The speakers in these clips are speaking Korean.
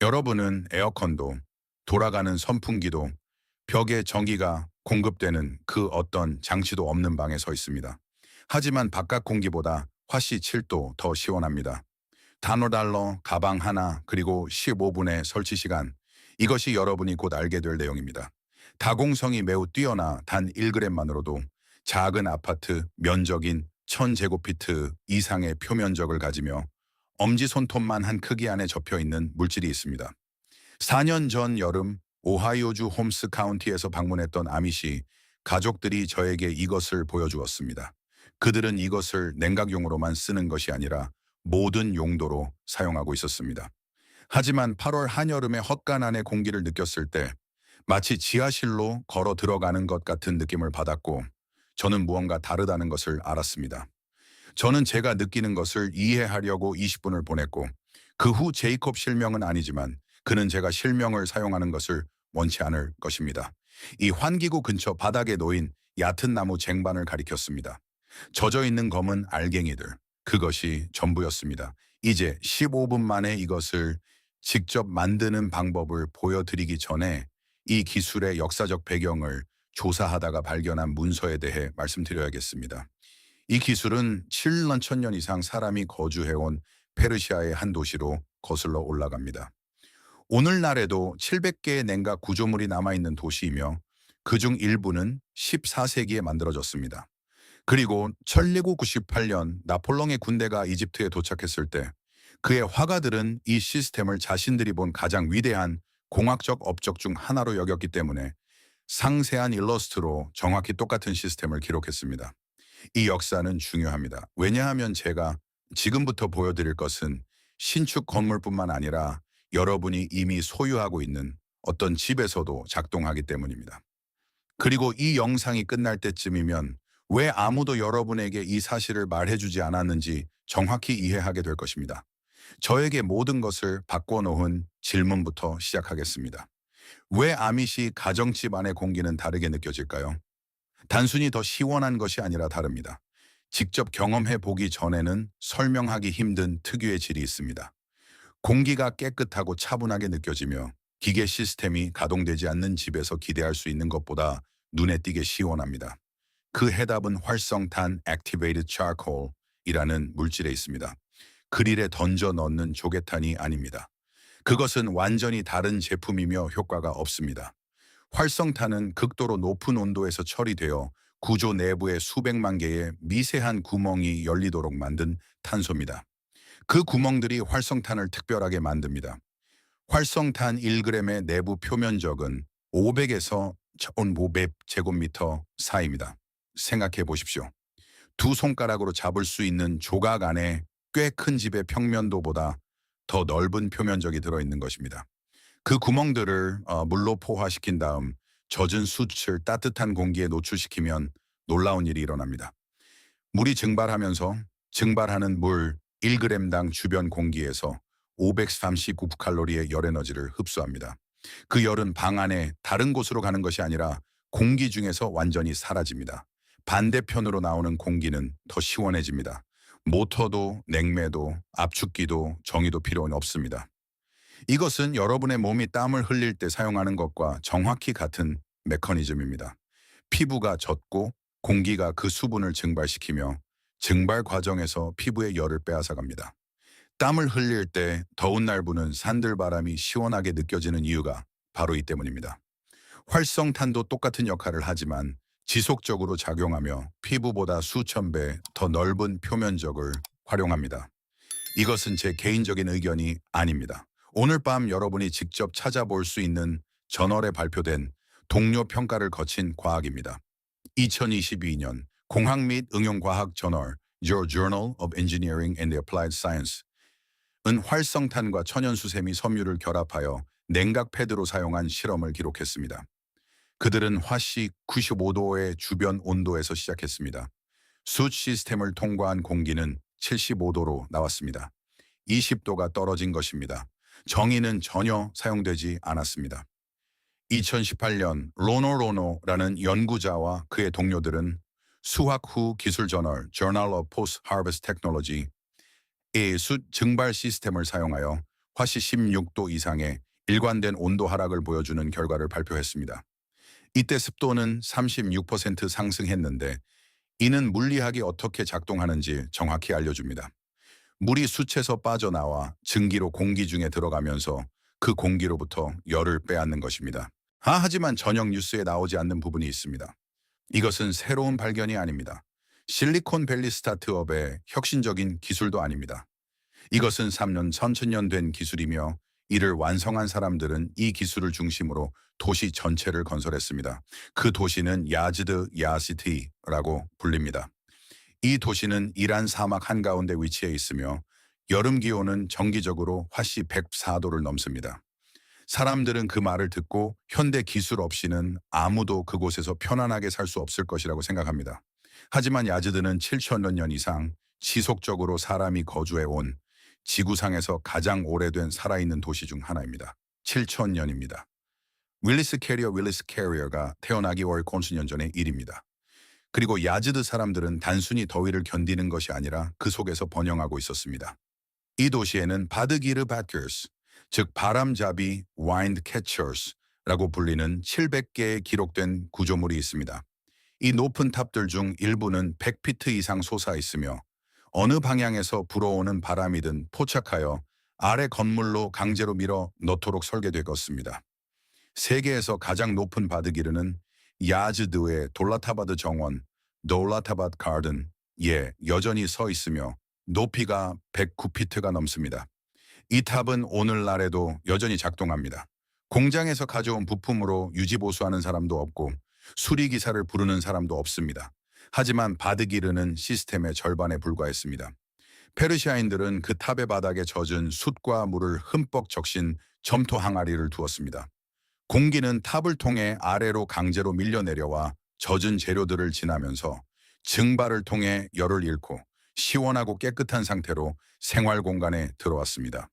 여러분은 에어컨도, 돌아가는 선풍기도, 벽에 전기가 공급되는 그 어떤 장치도 없는 방에 서 있습니다. 하지만 바깥 공기보다 화씨 7도 더 시원합니다. 단어달러, 가방 하나, 그리고 15분의 설치 시간. 이것이 여러분이 곧 알게 될 내용입니다. 다공성이 매우 뛰어나 단 1g만으로도 작은 아파트 면적인 1000제곱피트 이상의 표면적을 가지며 엄지손톱만 한 크기 안에 접혀 있는 물질이 있습니다. 4년 전 여름 오하이오주 홈스 카운티에서 방문했던 아미시 가족들이 저에게 이것을 보여주었습니다. 그들은 이것을 냉각용으로만 쓰는 것이 아니라 모든 용도로 사용하고 있었습니다. 하지만 8월 한여름의 헛간 안의 공기를 느꼈을 때 마치 지하실로 걸어 들어가는 것 같은 느낌을 받았고 저는 무언가 다르다는 것을 알았습니다. 저는 제가 느끼는 것을 이해하려고 20분을 보냈고 그 후 제이콥 실명은 아니지만 그는 제가 실명을 사용하는 것을 원치 않을 것입니다. 이 환기구 근처 바닥에 놓인 얕은 나무 쟁반을 가리켰습니다. 젖어 있는 검은 알갱이들, 그것이 전부였습니다. 이제 15분 만에 이것을 직접 만드는 방법을 보여드리기 전에 이 기술의 역사적 배경을 조사하다가 발견한 문서에 대해 말씀드려야겠습니다. 이 기술은 7만 천년 이상 사람이 거주해온 페르시아의 한 도시로 거슬러 올라갑니다. 오늘날에도 700개의 냉각 구조물이 남아있는 도시이며 그중 일부는 14세기에 만들어졌습니다. 그리고 1798년 나폴레옹의 군대가 이집트에 도착했을 때 그의 화가들은 이 시스템을 자신들이 본 가장 위대한 공학적 업적 중 하나로 여겼기 때문에 상세한 일러스트로 정확히 똑같은 시스템을 기록했습니다. 이 역사는 중요합니다. 왜냐하면 제가 지금부터 보여드릴 것은 신축 건물뿐만 아니라 여러분이 이미 소유하고 있는 어떤 집에서도 작동하기 때문입니다. 그리고 이 영상이 끝날 때쯤이면 왜 아무도 여러분에게 이 사실을 말해주지 않았는지 정확히 이해하게 될 것입니다. 저에게 모든 것을 바꿔놓은 질문부터 시작하겠습니다. 왜 아미시 가정집 안의 공기는 다르게 느껴질까요? 단순히 더 시원한 것이 아니라 다릅니다. 직접 경험해 보기 전에는 설명하기 힘든 특유의 질이 있습니다. 공기가 깨끗하고 차분하게 느껴지며 기계 시스템이 가동되지 않는 집에서 기대할 수 있는 것보다 눈에 띄게 시원합니다. 그 해답은 활성탄 Activated Charcoal이라는 물질에 있습니다. 그릴에 던져 넣는 조개탄이 아닙니다. 그것은 완전히 다른 제품이며 효과가 없습니다. 활성탄은 극도로 높은 온도에서 처리되어 구조 내부에 수백만 개의 미세한 구멍이 열리도록 만든 탄소입니다. 그 구멍들이 활성탄을 특별하게 만듭니다. 활성탄 1g의 내부 표면적은 500에서 1500제곱미터 사이입니다. 생각해 보십시오. 두 손가락으로 잡을 수 있는 조각 안에 꽤 큰 집의 평면도보다 더 넓은 표면적이 들어있는 것입니다. 그 구멍들을 물로 포화시킨 다음 젖은 숯을 따뜻한 공기에 노출시키면 놀라운 일이 일어납니다. 물이 증발하면서 증발하는 물 1g당 주변 공기에서 539칼로리의 열 에너지를 흡수합니다. 그 열은 방 안에 다른 곳으로 가는 것이 아니라 공기 중에서 완전히 사라집니다. 반대편으로 나오는 공기는 더 시원해집니다. 모터도 냉매도 압축기도 정의도 필요는 없습니다. 이것은 여러분의 몸이 땀을 흘릴 때 사용하는 것과 정확히 같은 메커니즘입니다. 피부가 젖고 공기가 그 수분을 증발시키며 증발 과정에서 피부의 열을 빼앗아갑니다. 땀을 흘릴 때 더운 날 부는 산들바람이 시원하게 느껴지는 이유가 바로 이 때문입니다. 활성탄도 똑같은 역할을 하지만 지속적으로 작용하며 피부보다 수천 배 더 넓은 표면적을 활용합니다. 이것은 제 개인적인 의견이 아닙니다. 오늘 밤 여러분이 직접 찾아볼 수 있는 저널에 발표된 동료 평가를 거친 과학입니다. 2022년 공학 및 응용과학 저널 Your Journal of Engineering and the Applied Science은 활성탄과 천연수세미 섬유를 결합하여 냉각 패드로 사용한 실험을 기록했습니다. 그들은 화씨 95도의 주변 온도에서 시작했습니다. 숯 시스템을 통과한 공기는 75도로 나왔습니다. 20도가 떨어진 것입니다. 정의는 전혀 사용되지 않았습니다. 2018년 로노라는 연구자와 그의 동료들은 수학 후 기술 저널 Journal of Post-Harvest Technology의 숯 증발 시스템을 사용하여 화씨 16도 이상의 일관된 온도 하락을 보여주는 결과를 발표했습니다. 이때 습도는 36% 상승했는데 이는 물리학이 어떻게 작동하는지 정확히 알려줍니다. 물이 숯에서 빠져나와 증기로 공기 중에 들어가면서 그 공기로부터 열을 빼앗는 것입니다. 하지만 저녁 뉴스에 나오지 않는 부분이 있습니다. 이것은 새로운 발견이 아닙니다. 실리콘밸리 스타트업의 혁신적인 기술도 아닙니다. 이것은 3년, 3천년 된 기술이며 이를 완성한 사람들은 이 기술을 중심으로 도시 전체를 건설했습니다. 그 도시는 야즈드 야시티라고 불립니다. 이 도시는 이란 사막 한가운데 위치해 있으며 여름 기온은 정기적으로 화씨 104도를 넘습니다. 사람들은 그 말을 듣고 현대 기술 없이는 아무도 그곳에서 편안하게 살 수 없을 것이라고 생각합니다. 하지만 야즈드는 7천여 년 이상 지속적으로 사람이 거주해 온 지구상에서 가장 오래된 살아있는 도시 중 하나입니다. 7천년입니다. 윌리스 캐리어가 태어나기 월 콘수년 전의 일입니다. 그리고 야즈드 사람들은 단순히 더위를 견디는 것이 아니라 그 속에서 번영하고 있었습니다. 이 도시에는 바드기르 바커스, 즉 바람잡이 와인드 캐처스라고 불리는 700개의 기록된 구조물이 있습니다. 이 높은 탑들 중 일부는 100피트 이상 솟아 있으며 어느 방향에서 불어오는 바람이든 포착하여 아래 건물로 강제로 밀어 넣도록 설계되었습니다. 세계에서 가장 높은 바드기르는 야즈드의 돌라타바드 정원, 돌라타바드 가든에 여전히 서 있으며 높이가 109피트가 넘습니다. 이 탑은 오늘날에도 여전히 작동합니다. 공장에서 가져온 부품으로 유지보수하는 사람도 없고 수리기사를 부르는 사람도 없습니다. 하지만 바드기르는 시스템의 절반에 불과했습니다. 페르시아인들은 그 탑의 바닥에 젖은 숯과 물을 흠뻑 적신 점토 항아리를 두었습니다. 공기는 탑을 통해 아래로 강제로 밀려내려와 젖은 재료들을 지나면서 증발을 통해 열을 잃고 시원하고 깨끗한 상태로 생활 공간에 들어왔습니다.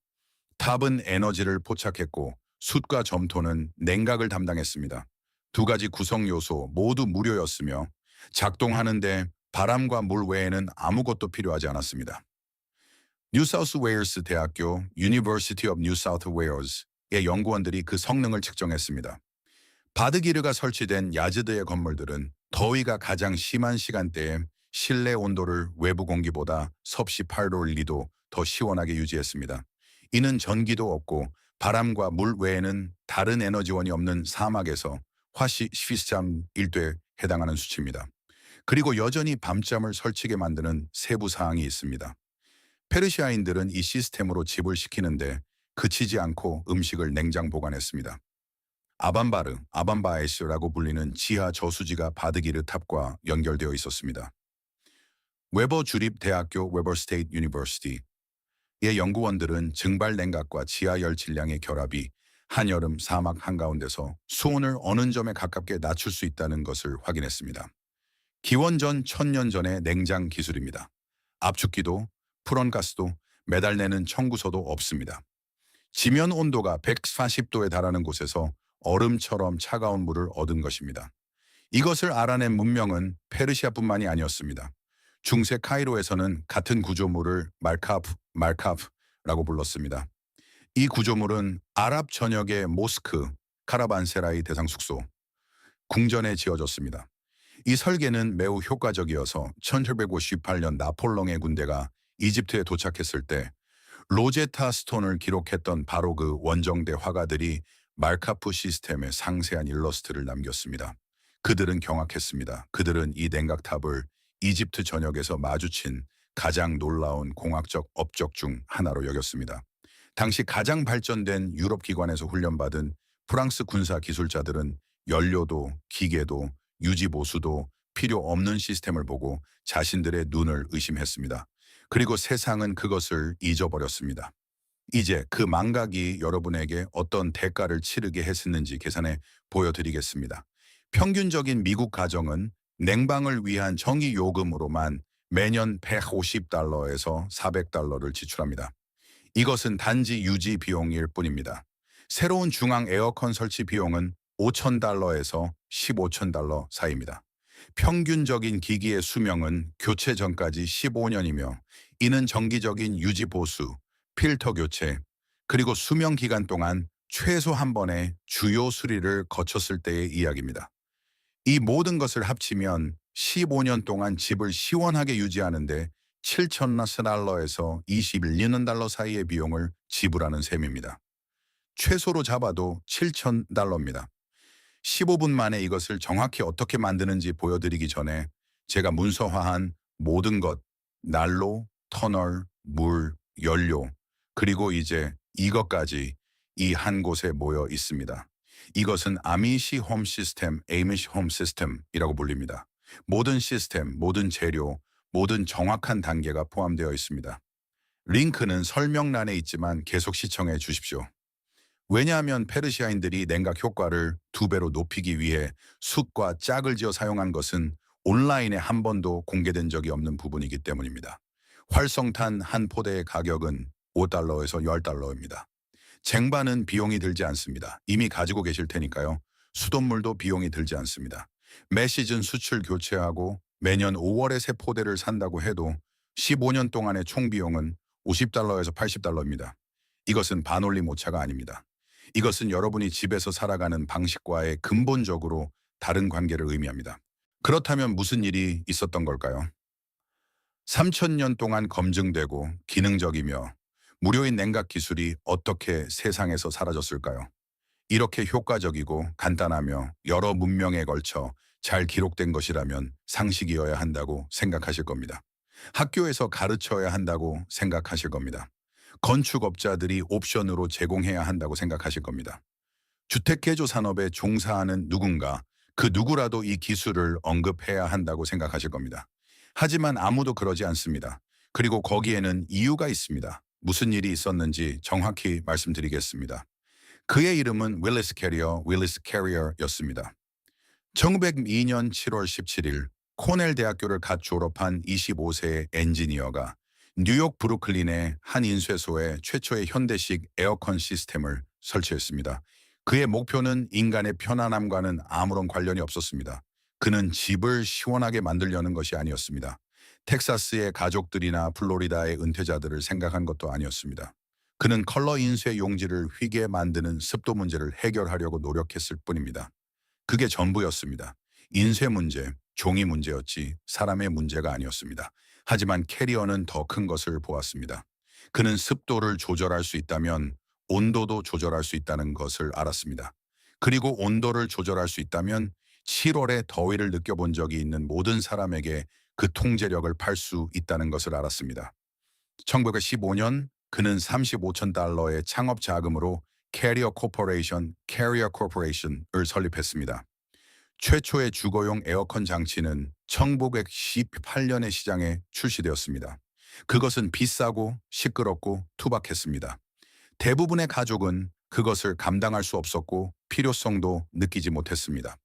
탑은 에너지를 포착했고 숯과 점토는 냉각을 담당했습니다. 두 가지 구성 요소 모두 무료였으며 작동하는데 바람과 물 외에는 아무것도 필요하지 않았습니다. 뉴사우스웨일스 대학교 University of New South Wales의 연구원들이 그 성능을 측정했습니다. 바드기르가 설치된 야즈드의 건물들은 더위가 가장 심한 시간대에 실내 온도를 외부 공기보다 섭씨 8도 2도 더 시원하게 유지했습니다. 이는 전기도 없고 바람과 물 외에는 다른 에너지원이 없는 사막에서 화씨 13.1도에 해당하는 수치입니다. 그리고 여전히 밤잠을 설치게 만드는 세부 사항이 있습니다. 페르시아인들은 이 시스템으로 집을 식히는데 그치지 않고 음식을 냉장 보관했습니다. 아반바에스라고 불리는 지하 저수지가 바드기르 탑과 연결되어 있었습니다. 웨버 주립대학교 웨버 스테이트 유니버시티의 연구원들은 증발 냉각과 지하열 질량의 결합이 한여름 사막 한가운데서 수온을 어느 점에 가깝게 낮출 수 있다는 것을 확인했습니다. 기원전 1000년 전의 냉장 기술입니다. 압축기도, 프런가스도, 매달내는 청구서도 없습니다. 지면 온도가 140도에 달하는 곳에서 얼음처럼 차가운 물을 얻은 것입니다. 이것을 알아낸 문명은 페르시아뿐만이 아니었습니다. 중세 카이로에서는 같은 구조물을 말카프라고 불렀습니다. 이 구조물은 아랍 전역의 모스크, 카라반세라이 대상 숙소, 궁전에 지어졌습니다. 이 설계는 매우 효과적이어서 1858년 나폴롱의 군대가 이집트에 도착했을 때 로제타 스톤을 기록했던 바로 그 원정대 화가들이 말카프 시스템의 상세한 일러스트를 남겼습니다. 그들은 경악했습니다. 그들은 이 냉각탑을 이집트 전역에서 마주친 가장 놀라운 공학적 업적 중 하나로 여겼습니다. 당시 가장 발전된 유럽 기관에서 훈련받은 프랑스 군사 기술자들은 연료도, 기계도, 유지보수도 필요 없는 시스템을 보고 자신들의 눈을 의심했습니다. 그리고 세상은 그것을 잊어버렸습니다. 이제 그 망각이 여러분에게 어떤 대가를 치르게 했었는지 계산해 보여드리겠습니다. 평균적인 미국 가정은 냉방을 위한 전기 요금으로만 매년 150달러에서 400달러를 지출합니다. 이것은 단지 유지 비용일 뿐입니다. 새로운 중앙 에어컨 설치 비용은 5,000달러에서 15,000달러 사이입니다. 평균적인 기기의 수명은 교체 전까지 15년이며 이는 정기적인 유지 보수, 필터 교체, 그리고 수명 기간 동안 최소 한 번의 주요 수리를 거쳤을 때의 이야기입니다. 이 모든 것을 합치면 15년 동안 집을 시원하게 유지하는데 7,000달러에서 21만 달러 사이의 비용을 지불하는 셈입니다. 최소로 잡아도 7,000달러입니다. 15분 만에 이것을 정확히 어떻게 만드는지 보여드리기 전에 제가 문서화한 모든 것, 난로, 터널, 물, 연료, 그리고 이제 이것까지 이 한 곳에 모여 있습니다. 이것은 아미시 홈 시스템, 에이미시 홈 시스템이라고 불립니다. 모든 시스템, 모든 재료, 모든 정확한 단계가 포함되어 있습니다. 링크는 설명란에 있지만 계속 시청해 주십시오. 왜냐하면 페르시아인들이 냉각 효과를 2배로 높이기 위해 숯과 짝을 지어 사용한 것은 온라인에 한 번도 공개된 적이 없는 부분이기 때문입니다. 활성탄 한 포대의 가격은 5달러에서 10달러입니다. 쟁반은 비용이 들지 않습니다. 이미 가지고 계실 테니까요. 수돗물도 비용이 들지 않습니다. 매 시즌 수출 교체하고 매년 5월에 새 포대를 산다고 해도 15년 동안의 총 비용은 50달러에서 80달러입니다. 이것은 반올림 오차가 아닙니다. 이것은 여러분이 집에서 살아가는 방식과의 근본적으로 다른 관계를 의미합니다. 그렇다면 무슨 일이 있었던 걸까요? 3,000년 동안 검증되고 기능적이며 무료인 냉각 기술이 어떻게 세상에서 사라졌을까요? 이렇게 효과적이고 간단하며 여러 문명에 걸쳐 잘 기록된 것이라면 상식이어야 한다고 생각하실 겁니다. 학교에서 가르쳐야 한다고 생각하실 겁니다. 건축업자들이 옵션으로 제공해야 한다고 생각하실 겁니다. 주택개조 산업에 종사하는 누군가, 그 누구라도 이 기술을 언급해야 한다고 생각하실 겁니다. 하지만 아무도 그러지 않습니다. 그리고 거기에는 이유가 있습니다. 무슨 일이 있었는지 정확히 말씀드리겠습니다. 그의 이름은 윌리스 캐리어였습니다. 1902년 7월 17일 코넬 대학교를 갓 졸업한 25세의 엔지니어가 뉴욕 브루클린의 한 인쇄소에 최초의 현대식 에어컨 시스템을 설치했습니다. 그의 목표는 인간의 편안함과는 아무런 관련이 없었습니다. 그는 집을 시원하게 만들려는 것이 아니었습니다. 텍사스의 가족들이나 플로리다의 은퇴자들을 생각한 것도 아니었습니다. 그는 컬러 인쇄 용지를 휘게 만드는 습도 문제를 해결하려고 노력했을 뿐입니다. 그게 전부였습니다. 인쇄 문제, 종이 문제였지 사람의 문제가 아니었습니다. 하지만 캐리어는 더 큰 것을 보았습니다. 그는 습도를 조절할 수 있다면 온도도 조절할 수 있다는 것을 알았습니다. 그리고 온도를 조절할 수 있다면 7월에 더위를 느껴본 적이 있는 모든 사람에게 그 통제력을 팔 수 있다는 것을 알았습니다. 1915년 그는 35천 달러의 창업 자금으로 캐리어 코퍼레이션을 설립했습니다. 최초의 주거용 에어컨 장치는 1918년에 시장에 출시되었습니다. 그것은 비싸고 시끄럽고 투박했습니다. 대부분의 가족은 그것을 감당할 수 없었고 필요성도 느끼지 못했습니다.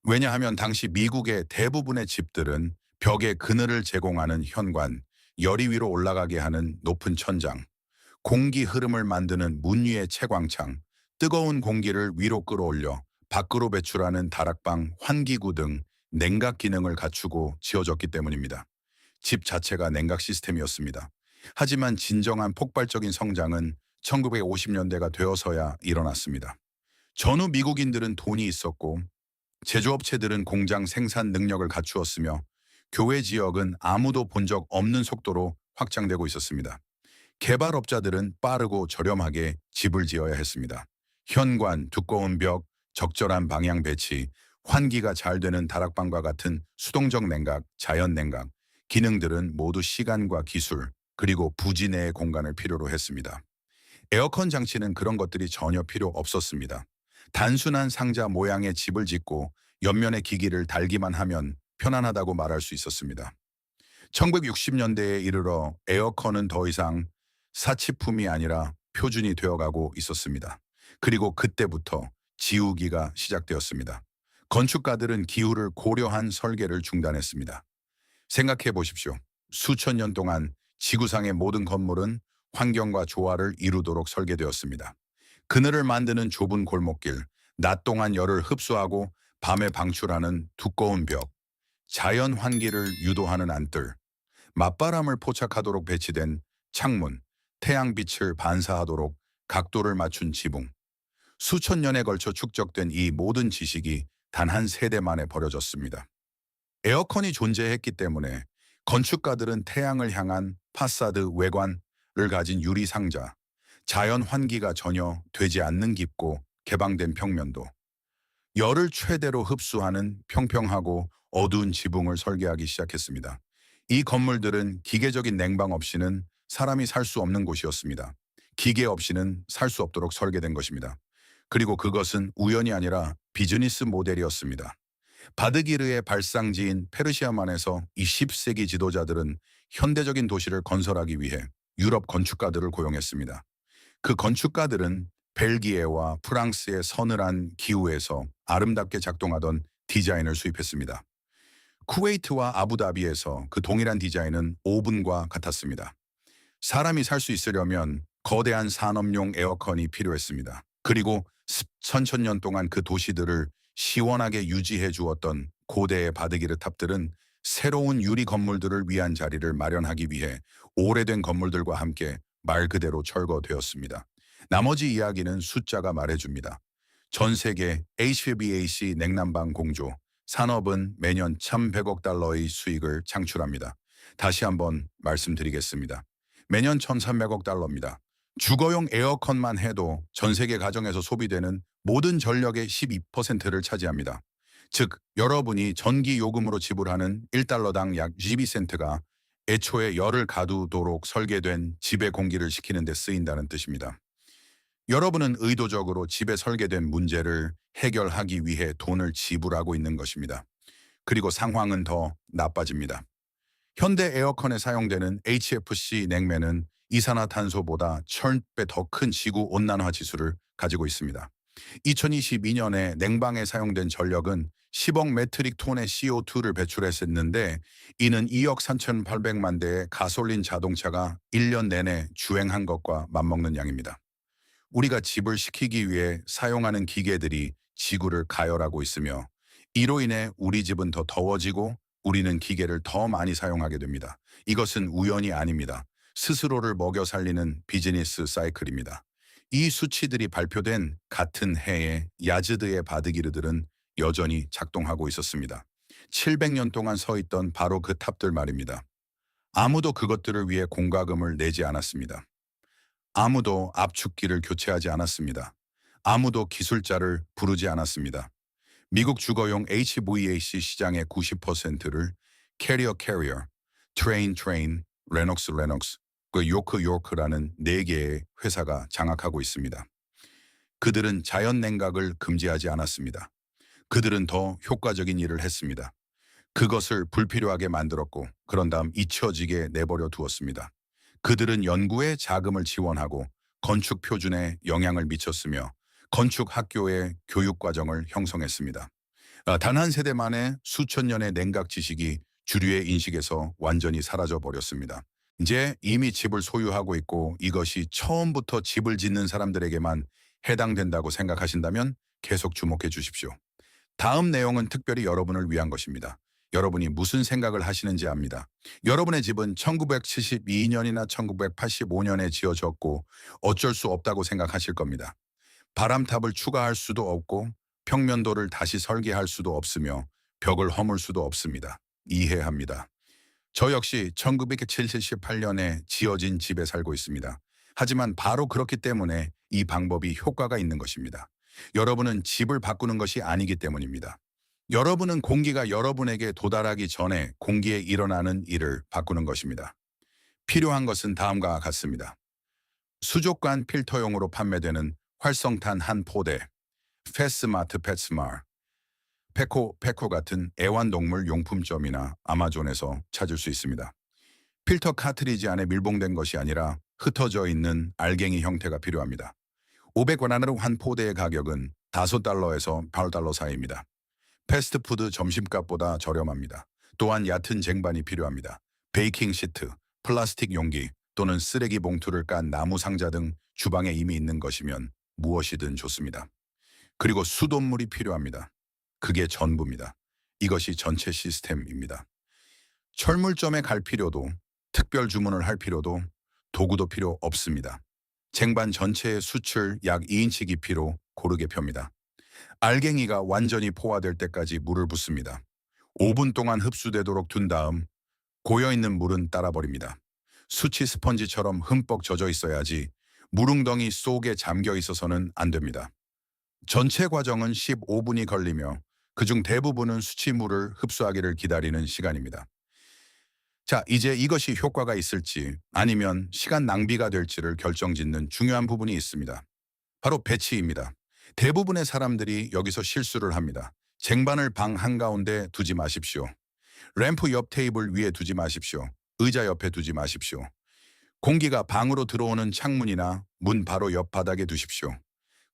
왜냐하면 당시 미국의 대부분의 집들은 벽에 그늘을 제공하는 현관, 열이 위로 올라가게 하는 높은 천장, 공기 흐름을 만드는 문 위의 채광창, 뜨거운 공기를 위로 끌어올려 밖으로 배출하는 다락방, 환기구 등 냉각 기능을 갖추고 지어졌기 때문입니다. 집 자체가 냉각 시스템이었습니다. 하지만 진정한 폭발적인 성장은 1950년대가 되어서야 일어났습니다. 전후 미국인들은 돈이 있었고 제조업체들은 공장 생산 능력을 갖추었으며 교외 지역은 아무도 본 적 없는 속도로 확장되고 있었습니다. 개발업자들은 빠르고 저렴하게 집을 지어야 했습니다. 현관, 두꺼운 벽, 적절한 방향 배치, 환기가 잘 되는 다락방과 같은 수동적 냉각, 자연 냉각, 기능들은 모두 시간과 기술, 그리고 부지 내의 공간을 필요로 했습니다. 에어컨 장치는 그런 것들이 전혀 필요 없었습니다. 단순한 상자 모양의 집을 짓고 옆면의 기기를 달기만 하면 편안하다고 말할 수 있었습니다. 1960년대에 이르러 에어컨은 더 이상 사치품이 아니라 표준이 되어가고 있었습니다. 그리고 그때부터 지우기가 시작되었습니다. 건축가들은 기후를 고려한 설계를 중단했습니다. 생각해 보십시오. 수천 년 동안 지구상의 모든 건물은 환경과 조화를 이루도록 설계되었습니다. 그늘을 만드는 좁은 골목길, 낮 동안 열을 흡수하고 밤에 방출하는 두꺼운 벽, 자연 환기를 유도하는 안뜰, 맞바람을 포착하도록 배치된 창문, 태양빛을 반사하도록 각도를 맞춘 지붕. 수천 년에 걸쳐 축적된 이 모든 지식이 단 한 세대 만에 버려졌습니다. 에어컨이 존재했기 때문에 건축가들은 태양을 향한 파사드 외관을 가진 유리 상자, 자연 환기가 전혀 되지 않는 깊고 개방된 평면도, 열을 최대로 흡수하는 평평하고 어두운 지붕을 설계하기 시작했습니다. 이 건물들은 기계적인 냉방 없이는 사람이 살 수 없는 곳이었습니다. 기계 없이는 살 수 없도록 설계된 것입니다. 그리고 그것은 우연이 아니라 비즈니스 모델이었습니다. 바드기르의 발상지인 페르시아만에서 이 10세기 지도자들은 현대적인 도시를 건설하기 위해 유럽 건축가들을 고용했습니다. 그 건축가들은 벨기에와 프랑스의 서늘한 기후에서 아름답게 작동하던 디자인을 수입했습니다. 쿠웨이트와 아부다비에서 그 동일한 디자인은 오븐과 같았습니다. 사람이 살 수 있으려면 거대한 산업용 에어컨이 필요했습니다. 그리고 천천 년 동안 그 도시들을 시원하게 유지해 주었던 고대의 바드기르 탑들은 새로운 유리 건물들을 위한 자리를 마련하기 위해 오래된 건물들과 함께 말 그대로 철거되었습니다. 나머지 이야기는 숫자가 말해줍니다. 전 세계 HVAC 냉난방 공조, 산업은 매년 1,100억 달러의 수익을 창출합니다. 다시 한번 말씀드리겠습니다. 매년 1,300억 달러입니다. 주거용 에어컨만 해도 전 세계 가정에서 소비되는 모든 전력의 12%를 차지합니다. 즉, 여러분이 전기 요금으로 지불하는 1달러당 약 12센트가 애초에 열을 가두도록 설계된 집의 공기를 식히는 데 쓰인다는 뜻입니다. 여러분은 의도적으로 집에 설계된 문제를 해결하기 위해 돈을 지불하고 있는 것입니다. 그리고 상황은 더 나빠집니다. 현대 에어컨에 사용되는 HFC 냉매는 이산화탄소보다 1000배 더 큰 지구 온난화 지수를 가지고 있습니다. 2022년에 냉방에 사용된 전력은 10억 메트릭 톤의 CO2를 배출했었는데, 이는 2억 3,800만 대의 가솔린 자동차가 1년 내내 주행한 것과 맞먹는 양입니다. 우리가 집을 식히기 위해 사용하는 기계들이 지구를 가열하고 있으며, 이로 인해 우리 집은 더 더워지고 우리는 기계를 더 많이 사용하게 됩니다. 이것은 우연이 아닙니다. 스스로를 먹여 살리는 비즈니스 사이클입니다. 이 수치들이 발표된 같은 해에 야즈드의 바드기르들은 여전히 작동하고 있었습니다. 700년 동안 서 있던 바로 그 탑들 말입니다. 아무도 그것들을 위해 공과금을 내지 않았습니다. 아무도 압축기를 교체하지 않았습니다. 아무도 기술자를 부르지 않았습니다. 미국 주거용 HVAC 시장의 90%를 캐리어, 트레인, 레녹스, 그 요크라는 4개의 회사가 장악하고 있습니다. 그들은 자연 냉각을 금지하지 않았습니다. 그들은 더 효과적인 일을 했습니다. 그것을 불필요하게 만들었고 그런 다음 잊혀지게 내버려 두었습니다. 그들은 연구에 자금을 지원하고 건축 표준에 영향을 미쳤으며 건축 학교의 교육 과정을 형성했습니다. 단 한 세대 만에 수천 년의 냉각 지식이 주류의 인식에서 완전히 사라져 버렸습니다. 이제 이미 집을 소유하고 있고 이것이 처음부터 집을 짓는 사람들에게만 해당된다고 생각하신다면 계속 주목해 주십시오. 다음 내용은 특별히 여러분을 위한 것입니다. 여러분이 무슨 생각을 하시는지 압니다. 여러분의 집은 1972년이나 1985년에 지어졌고 어쩔 수 없다고 생각하실 겁니다. 바람탑을 추가할 수도 없고 평면도를 다시 설계할 수도 없으며 벽을 허물 수도 없습니다. 이해합니다. 저 역시 1978년에 지어진 집에 살고 있습니다. 하지만 바로 그렇기 때문에 이 방법이 효과가 있는 것입니다. 여러분은 집을 바꾸는 것이 아니기 때문입니다. 여러분은 공기가 여러분에게 도달하기 전에 공기에 일어나는 일을 바꾸는 것입니다. 필요한 것은 다음과 같습니다. 수족관 필터용으로 판매되는 활성탄 한 포대, 패스마트 페츠마르, 페코 같은 애완동물 용품점이나 아마존에서 찾을 수 있습니다. 필터 카트리지 안에 밀봉된 것이 아니라 흩어져 있는 알갱이 형태가 필요합니다. 500원으로 한 포대의 가격은 5달러에서 8달러 사이입니다. 패스트푸드 점심값보다 저렴합니다. 또한 얕은 쟁반이 필요합니다. 베이킹 시트, 플라스틱 용기 또는 쓰레기 봉투를 깐 나무 상자 등 주방에 이미 있는 것이면 무엇이든 좋습니다. 그리고 수돗물이 필요합니다. 그게 전부입니다. 이것이 전체 시스템입니다. 철물점에 갈 필요도, 특별 주문을 할 필요도, 도구도 필요 없습니다. 쟁반 전체의 숯을 약 2인치 깊이로 고르게 펴니다. 알갱이가 완전히 포화될 때까지 물을 붓습니다. 5분 동안 흡수되도록 둔 다음 고여있는 물은 따라버립니다. 숯이 스펀지처럼 흠뻑 젖어 있어야지 물웅덩이 속에 잠겨 있어서는 안 됩니다. 전체 과정은 15분이 걸리며 그중 대부분은 수치물을 흡수하기를 기다리는 시간입니다. 자, 이제 이것이 효과가 있을지 아니면 시간 낭비가 될지를 결정짓는 중요한 부분이 있습니다. 바로 배치입니다. 대부분의 사람들이 여기서 실수를 합니다. 쟁반을 방 한가운데 두지 마십시오. 램프 옆 테이블 위에 두지 마십시오. 의자 옆에 두지 마십시오. 공기가 방으로 들어오는 창문이나 문 바로 옆 바닥에 두십시오.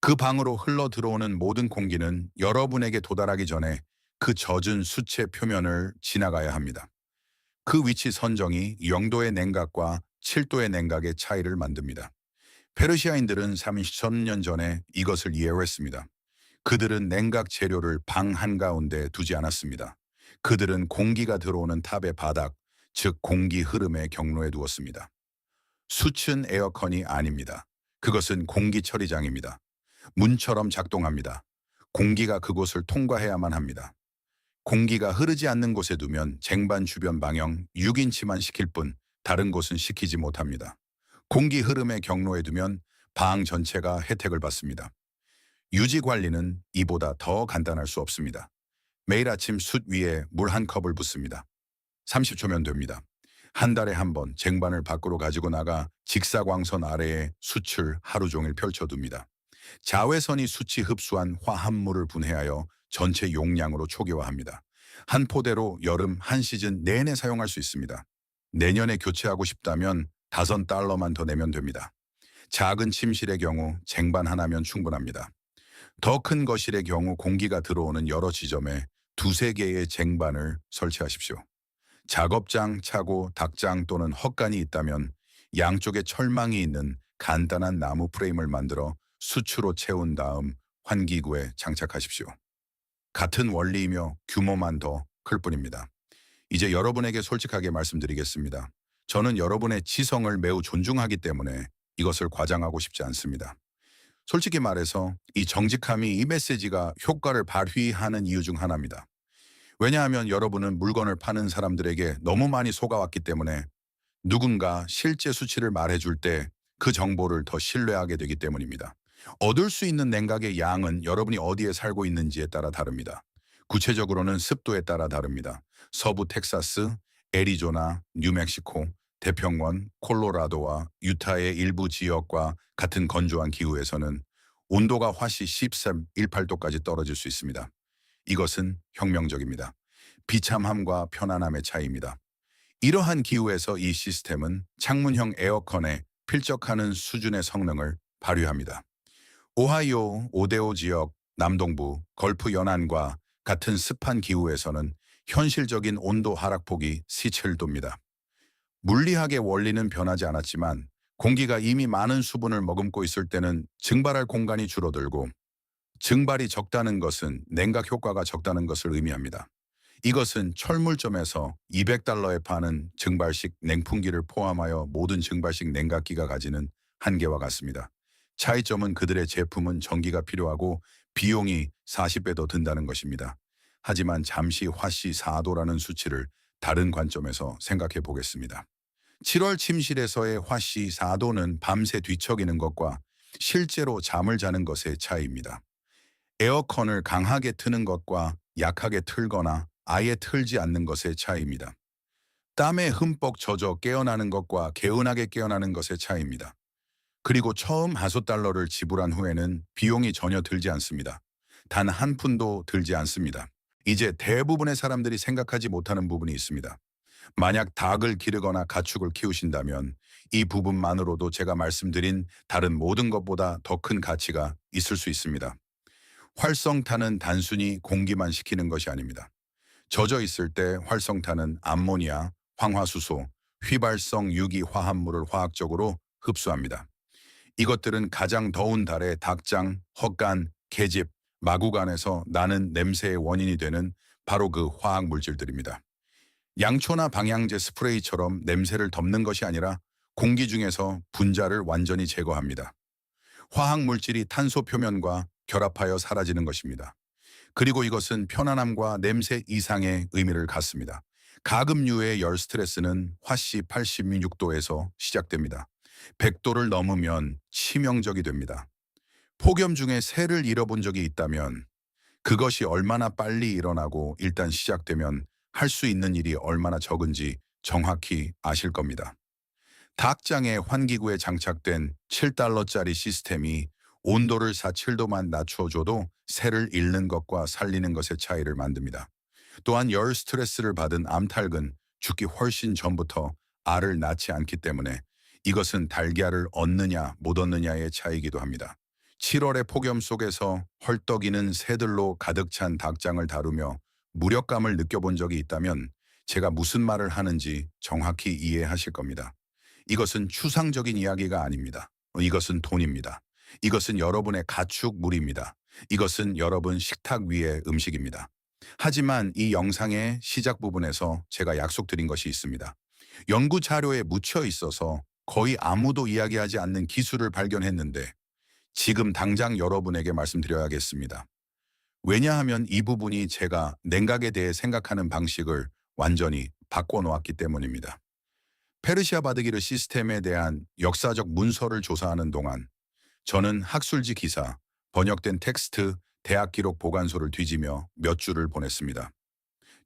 그 방으로 흘러 들어오는 모든 공기는 여러분에게 도달하기 전에 그 젖은 수채 표면을 지나가야 합니다. 그 위치 선정이 0도의 냉각과 7도의 냉각의 차이를 만듭니다. 페르시아인들은 3000년 전에 이것을 이해했습니다. 그들은 냉각 재료를 방 한가운데 두지 않았습니다. 그들은 공기가 들어오는 탑의 바닥, 즉 공기 흐름의 경로에 두었습니다. 숯은 에어컨이 아닙니다. 그것은 공기 처리장입니다. 문처럼 작동합니다. 공기가 그곳을 통과해야만 합니다. 공기가 흐르지 않는 곳에 두면 쟁반 주변 방향 6인치만 시킬 뿐 다른 곳은 시키지 못합니다. 공기 흐름의 경로에 두면 방 전체가 혜택을 받습니다. 유지 관리는 이보다 더 간단할 수 없습니다. 매일 아침 숯 위에 물 한 컵을 붓습니다. 30초면 됩니다. 한 달에 한 번 쟁반을 밖으로 가지고 나가 직사광선 아래에 숯을 하루 종일 펼쳐둡니다. 자외선이 숯이 흡수한 화합물을 분해하여 전체 용량으로 초기화합니다. 한 포대로 여름 한 시즌 내내 사용할 수 있습니다. 내년에 교체하고 싶다면 $5만 더 내면 됩니다. 작은 침실의 경우 쟁반 하나면 충분합니다. 더 큰 거실의 경우 공기가 들어오는 여러 지점에 두세 개의 쟁반을 설치하십시오. 작업장, 차고, 닭장 또는 헛간이 있다면 양쪽에 철망이 있는 간단한 나무 프레임을 만들어 수추로 채운 다음 환기구에 장착하십시오. 같은 원리이며 규모만 더 클 뿐입니다. 이제 여러분에게 솔직하게 말씀드리겠습니다. 저는 여러분의 지성을 매우 존중하기 때문에 이것을 과장하고 싶지 않습니다. 솔직히 말해서 이 정직함이 이 메시지가 효과를 발휘하는 이유 중 하나입니다. 왜냐하면 여러분은 물건을 파는 사람들에게 너무 많이 속아왔기 때문에 누군가 실제 수치를 말해줄 때 그 정보를 더 신뢰하게 되기 때문입니다. 얻을 수 있는 냉각의 양은 여러분이 어디에 살고 있는지에 따라 다릅니다. 구체적으로는 습도에 따라 다릅니다. 서부 텍사스, 애리조나, 뉴멕시코, 태평원, 콜로라도와 유타의 일부 지역과 같은 건조한 기후에서는 온도가 화씨 13.18도까지 떨어질 수 있습니다. 이것은 혁명적입니다. 비참함과 편안함의 차이입니다. 이러한 기후에서 이 시스템은 창문형 에어컨에 필적하는 수준의 성능을 발휘합니다. 오하이오, 오데오 지역, 남동부, 걸프 연안과 같은 습한 기후에서는 현실적인 온도 하락폭이 17도입니다. 물리학의 원리는 변하지 않았지만 공기가 이미 많은 수분을 머금고 있을 때는 증발할 공간이 줄어들고 증발이 적다는 것은 냉각 효과가 적다는 것을 의미합니다. 이것은 철물점에서 $200에 파는 증발식 냉풍기를 포함하여 모든 증발식 냉각기가 가지는 한계와 같습니다. 차이점은 그들의 제품은 전기가 필요하고 비용이 40배 더 든다는 것입니다. 하지만 잠시 화씨 4도라는 수치를 다른 관점에서 생각해 보겠습니다. 7월 침실에서의 화씨 4도는 밤새 뒤척이는 것과 실제로 잠을 자는 것의 차이입니다. 에어컨을 강하게 트는 것과 약하게 틀거나 아예 틀지 않는 것의 차이입니다. 땀에 흠뻑 젖어 깨어나는 것과 개운하게 깨어나는 것의 차이입니다. 그리고 처음 $5를 지불한 후에는 비용이 전혀 들지 않습니다. 단 한 푼도 들지 않습니다. 이제 대부분의 사람들이 생각하지 못하는 부분이 있습니다. 만약 닭을 기르거나 가축을 키우신다면 이 부분만으로도 제가 말씀드린 다른 모든 것보다 더 큰 가치가 있을 수 있습니다. 활성탄은 단순히 공기만 식히는 것이 아닙니다. 젖어 있을 때 활성탄은 암모니아, 황화수소, 휘발성 유기 화합물을 화학적으로 흡수합니다. 이것들은 가장 더운 달에 닭장, 헛간, 계집, 마구간에서 나는 냄새의 원인이 되는 바로 그 화학 물질들입니다. 양초나 방향제 스프레이처럼 냄새를 덮는 것이 아니라 공기 중에서 분자를 완전히 제거합니다. 화학 물질이 탄소 표면과 결합하여 사라지는 것입니다. 그리고 이것은 편안함과 냄새 이상의 의미를 갖습니다. 가금류의 열 스트레스는 화씨 86도에서 시작됩니다. 100도를 넘으면 치명적이 됩니다. 폭염 중에 새를 잃어본 적이 있다면 그것이 얼마나 빨리 일어나고 일단 시작되면 할 수 있는 일이 얼마나 적은지 정확히 아실 겁니다. 닭장의 환기구에 장착된 7달러짜리 시스템이 온도를 4~7도만 낮춰줘도 새를 잃는 것과 살리는 것의 차이를 만듭니다. 또한 열 스트레스를 받은 암탉은 죽기 훨씬 전부터 알을 낳지 않기 때문에 이것은 달걀을 얻느냐 못 얻느냐의 차이기도 합니다. 7월의 폭염 속에서 헐떡이는 새들로 가득 찬 닭장을 다루며 무력감을 느껴본 적이 있다면 제가 무슨 말을 하는지 정확히 이해하실 겁니다. 이것은 추상적인 이야기가 아닙니다. 이것은 돈입니다. 이것은 여러분의 가축물입니다. 이것은 여러분 식탁 위의 음식입니다. 하지만 이 영상의 시작 부분에서 제가 약속드린 것이 있습니다. 연구 자료에 묻혀 있어서 거의 아무도 이야기하지 않는 기술을 발견했는데 지금 당장 여러분에게 말씀드려야겠습니다. 왜냐하면 이 부분이 제가 냉각에 대해 생각하는 방식을 완전히 바꿔놓았기 때문입니다. 페르시아 바드기르 시스템에 대한 역사적 문서를 조사하는 동안 저는 학술지 기사, 번역된 텍스트, 대학 기록 보관소를 뒤지며 몇 줄을 보냈습니다.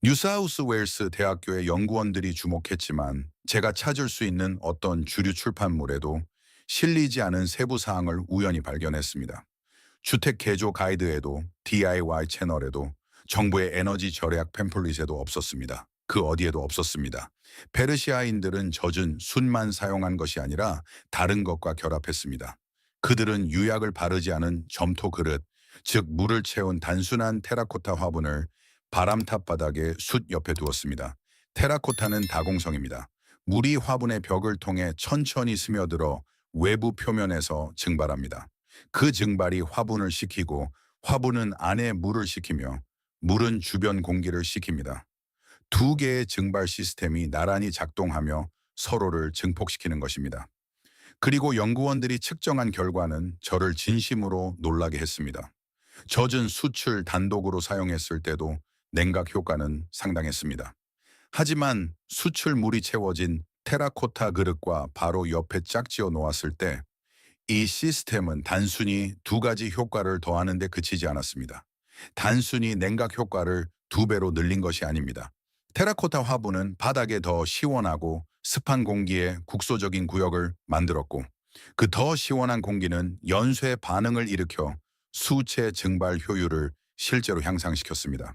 뉴사우스 웨일스 대학교의 연구원들이 주목했지만 제가 찾을 수 있는 어떤 주류 출판물에도 실리지 않은 세부 사항을 우연히 발견했습니다. 주택 개조 가이드에도 DIY 채널에도 정부의 에너지 절약 팸플릿에도 없었습니다. 그 어디에도 없었습니다. 페르시아인들은 젖은 숯만 사용한 것이 아니라 다른 것과 결합했습니다. 그들은 유약을 바르지 않은 점토 그릇, 즉 물을 채운 단순한 테라코타 화분을 바람탑 바닥에 숯 옆에 두었습니다. 테라코타는 다공성입니다. 물이 화분의 벽을 통해 천천히 스며들어 외부 표면에서 증발합니다. 그 증발이 화분을 식히고 화분은 안에 물을 식히며 물은 주변 공기를 식힙니다. 두 개의 증발 시스템이 나란히 작동하며 서로를 증폭시키는 것입니다. 그리고 연구원들이 측정한 결과는 저를 진심으로 놀라게 했습니다. 젖은 숯을 단독으로 사용했을 때도 냉각 효과는 상당했습니다. 하지만 숯을 물이 채워진 테라코타 그릇과 바로 옆에 짝지어 놓았을 때 이 시스템은 단순히 두 가지 효과를 더하는 데 그치지 않았습니다. 단순히 냉각 효과를 2배로 늘린 것이 아닙니다. 테라코타 화분은 바닥에 더 시원하고 습한 공기의 국소적인 구역을 만들었고 그 더 시원한 공기는 연쇄 반응을 일으켜 수체 증발 효율을 실제로 향상시켰습니다.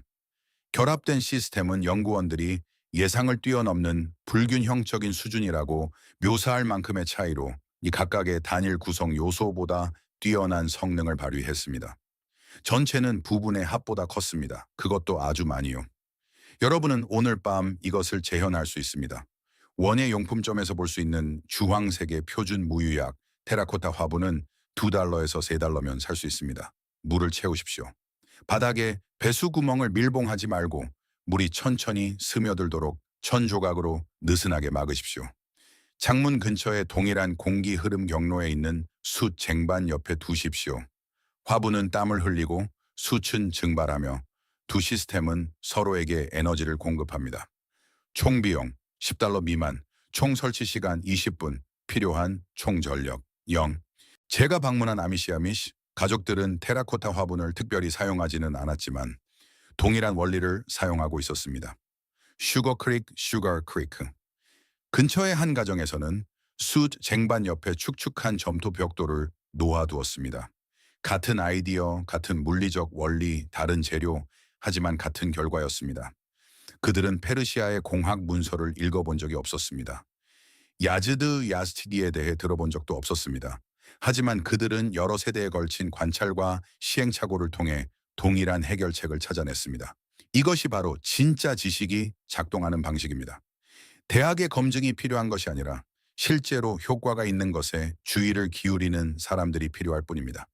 결합된 시스템은 연구원들이 예상을 뛰어넘는 불균형적인 수준이라고 묘사할 만큼의 차이로 이 각각의 단일 구성 요소보다 뛰어난 성능을 발휘했습니다. 전체는 부분의 합보다 컸습니다. 그것도 아주 많이요. 여러분은 오늘 밤 이것을 재현할 수 있습니다. 원예 용품점에서 볼 수 있는 주황색의 표준 무유약 테라코타 화분은 $2에서 $3면 살 수 있습니다. 물을 채우십시오. 바닥에 배수구멍을 밀봉하지 말고 물이 천천히 스며들도록 천조각으로 느슨하게 막으십시오. 창문 근처에 동일한 공기 흐름 경로에 있는 숯 쟁반 옆에 두십시오. 화분은 땀을 흘리고 숯은 증발하며 두 시스템은 서로에게 에너지를 공급합니다. 총 비용 $10 미만, 총 설치 시간 20분, 필요한 총 전력 0. 제가 방문한 아미시아미시 가족들은 테라코타 화분을 특별히 사용하지는 않았지만 동일한 원리를 사용하고 있었습니다. 슈거 크리크. 근처의 한 가정에서는 숯 쟁반 옆에 축축한 점토 벽돌을 놓아두었습니다. 같은 아이디어, 같은 물리적 원리, 다른 재료, 하지만 같은 결과였습니다. 그들은 페르시아의 공학 문서를 읽어본 적이 없었습니다. 야즈드 야스티디에 대해 들어본 적도 없었습니다. 하지만 그들은 여러 세대에 걸친 관찰과 시행착오를 통해 동일한 해결책을 찾아냈습니다. 이것이 바로 진짜 지식이 작동하는 방식입니다. 대학의 검증이 필요한 것이 아니라 실제로 효과가 있는 것에 주의를 기울이는 사람들이 필요할 뿐입니다.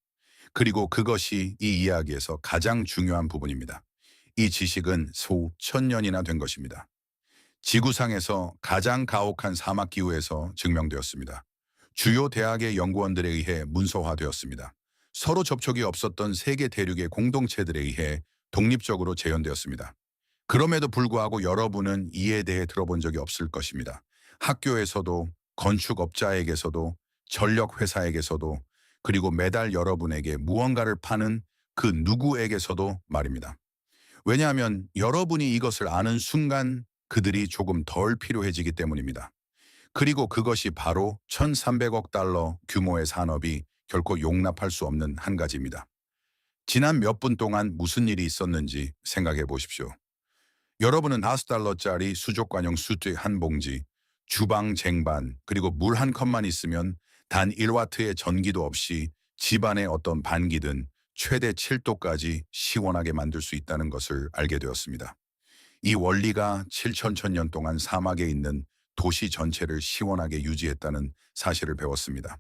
그리고 그것이 이 이야기에서 가장 중요한 부분입니다. 이 지식은 수천 년이나 된 것입니다. 지구상에서 가장 가혹한 사막 기후에서 증명되었습니다. 주요 대학의 연구원들에 의해 문서화되었습니다. 서로 접촉이 없었던 세계 대륙의 공동체들에 의해 독립적으로 재현되었습니다. 그럼에도 불구하고 여러분은 이에 대해 들어본 적이 없을 것입니다. 학교에서도, 건축업자에게서도, 전력회사에게서도, 그리고 매달 여러분에게 무언가를 파는 그 누구에게서도 말입니다. 왜냐하면 여러분이 이것을 아는 순간 그들이 조금 덜 필요해지기 때문입니다. 그리고 그것이 바로 1,300억 달러 규모의 산업이 결코 용납할 수 없는 한 가지입니다. 지난 몇 분 동안 무슨 일이 있었는지 생각해 보십시오. 여러분은 $5짜리 수족관형 수트 한 봉지, 주방 쟁반, 그리고 물 한 컵만 있으면 단 1와트의 전기도 없이 집안의 어떤 반기든 최대 7도까지 시원하게 만들 수 있다는 것을 알게 되었습니다. 이 원리가 7천년 동안 사막에 있는 도시 전체를 시원하게 유지했다는 사실을 배웠습니다.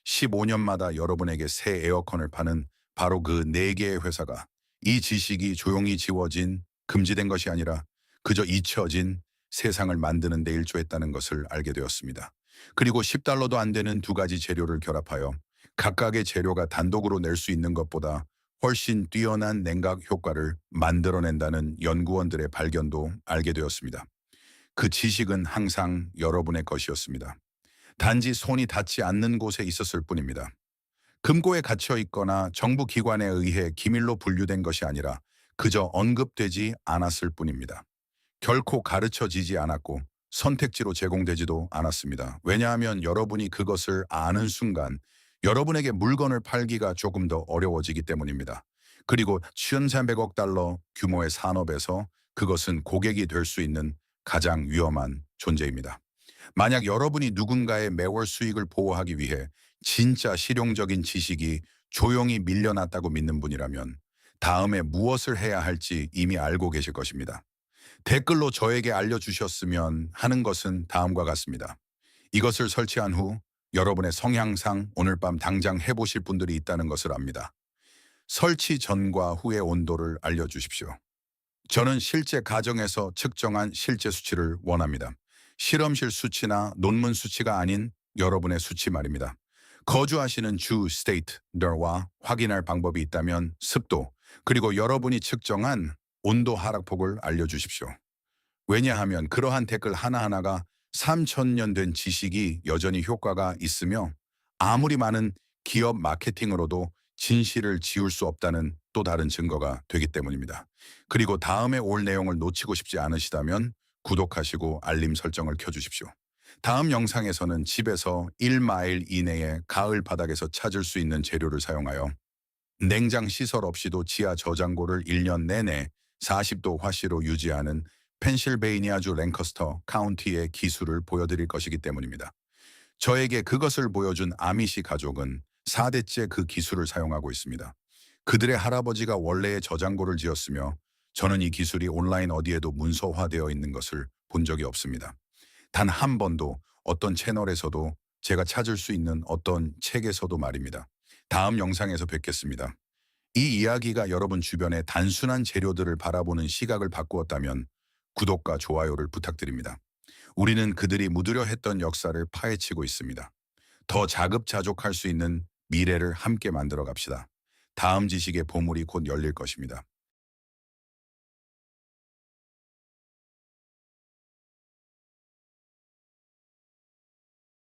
15년마다 여러분에게 새 에어컨을 파는 바로 그 4개의 회사가 이 지식이 조용히 지워진 금지된 것이 아니라 그저 잊혀진 세상을 만드는 데 일조했다는 것을 알게 되었습니다. 그리고 $10도 안 되는 두 가지 재료를 결합하여 각각의 재료가 단독으로 낼 수 있는 것보다 훨씬 뛰어난 냉각 효과를 만들어낸다는 연구원들의 발견도 알게 되었습니다. 그 지식은 항상 여러분의 것이었습니다. 단지 손이 닿지 않는 곳에 있었을 뿐입니다. 금고에 갇혀 있거나 정부 기관에 의해 기밀로 분류된 것이 아니라 그저 언급되지 않았을 뿐입니다. 결코 가르쳐지지 않았고 선택지로 제공되지도 않았습니다. 왜냐하면 여러분이 그것을 아는 순간 여러분에게 물건을 팔기가 조금 더 어려워지기 때문입니다. 그리고 1,300억 달러 규모의 산업에서 그것은 고객이 될 수 있는 가장 위험한 존재입니다. 만약 여러분이 누군가의 매월 수익을 보호하기 위해 진짜 실용적인 지식이 조용히 밀려났다고 믿는 분이라면 다음에 무엇을 해야 할지 이미 알고 계실 것입니다. 댓글로 저에게 알려주셨으면 하는 것은 다음과 같습니다. 이것을 설치한 후 여러분의 성향상 오늘 밤 당장 해보실 분들이 있다는 것을 압니다. 설치 전과 후의 온도를 알려주십시오. 저는 실제 가정에서 측정한 실제 수치를 원합니다. 실험실 수치나 논문 수치가 아닌 여러분의 수치 말입니다. 거주하시는 주 스테이트들과 확인할 방법이 있다면 습도, 그리고 여러분이 측정한 온도 하락폭을 알려주십시오. 왜냐하면 그러한 댓글 하나하나가 3,000년 된 지식이 여전히 효과가 있으며 아무리 많은 기업 마케팅으로도 진실을 지울 수 없다는 또 다른 증거가 되기 때문입니다. 그리고 다음에 올 내용을 놓치고 싶지 않으시다면 구독하시고 알림 설정을 켜주십시오. 다음 영상에서는 집에서 1마일 이내에 가을 바닥에서 찾을 수 있는 재료를 사용하여 냉장 시설 없이도 지하 저장고를 1년 내내 40도 화씨로 유지하는 펜실베이니아주 랭커스터 카운티의 기술을 보여드릴 것이기 때문입니다. 저에게 그것을 보여준 아미시 가족은 4대째 그 기술을 사용하고 있습니다. 그들의 할아버지가 원래의 저장고를 지었으며 저는 이 기술이 온라인 어디에도 문서화되어 있는 것을 본 적이 없습니다. 단 한 번도 어떤 채널에서도 제가 찾을 수 있는 어떤 책에서도 말입니다. 다음 영상에서 뵙겠습니다. 이 이야기가 여러분 주변의 단순한 재료들을 바라보는 시각을 바꾸었다면 구독과 좋아요를 부탁드립니다. 우리는 그들이 묻으려 했던 역사를 파헤치고 있습니다. 더 자급자족할 수 있는 미래를 함께 만들어 갑시다. 다음 지식의 보물이 곧 열릴 것입니다.